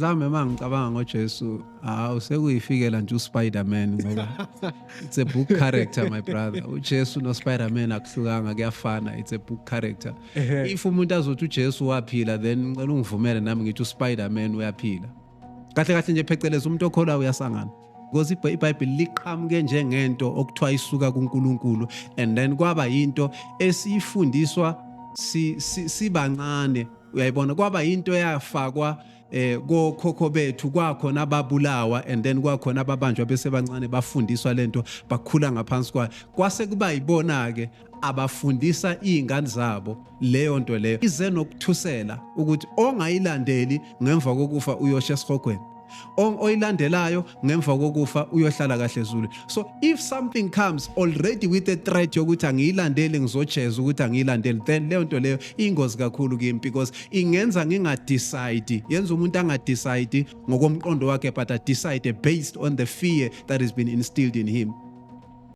Zami mangicabanga ngoJesu, hawu sekuyifikela nje uSpider-Man ngoba it's a book character my brother. uJesu noSpider-Man akuhlukanga kuyafana, it's a book character. If umuntu azothi uJesu waphila then ngicela ungivumele nami ngithi uSpider-Man uyaphila. Kahle kahle nje phecelezi umuntu okholwa uyasangana. Because iBhayibheli liqhamuke njengento okuthiwa isuka kuNkulunkulu and then kwaba yinto esifundiswa sibancane, uyayibona, kwaba yinto yafakwa kokhokho bethu, kwakhona ababulawa and then kwakhona ababanjwa bese bancane bafundiswa lento bakhula ngaphansi kwayo, kwase kuba yibona ke abafundisa izingane zabo leyo nto leyo, ize nokuthusela ukuthi ongayilandeli ngemva kokufa uyosha esihogweni, oyilandelayo ngemva kokufa uyohlala kahle ezulu. So if something comes already with a threat yokuthi angiyilandeli ngizojeza ukuthi angiyilandeli, then leyo nto leyo ingozi kakhulu kimi, because ingenza ngingadecide, yenza umuntu angadecide ngokomqondo wakhe but decide based on the fear that has been instilled in him.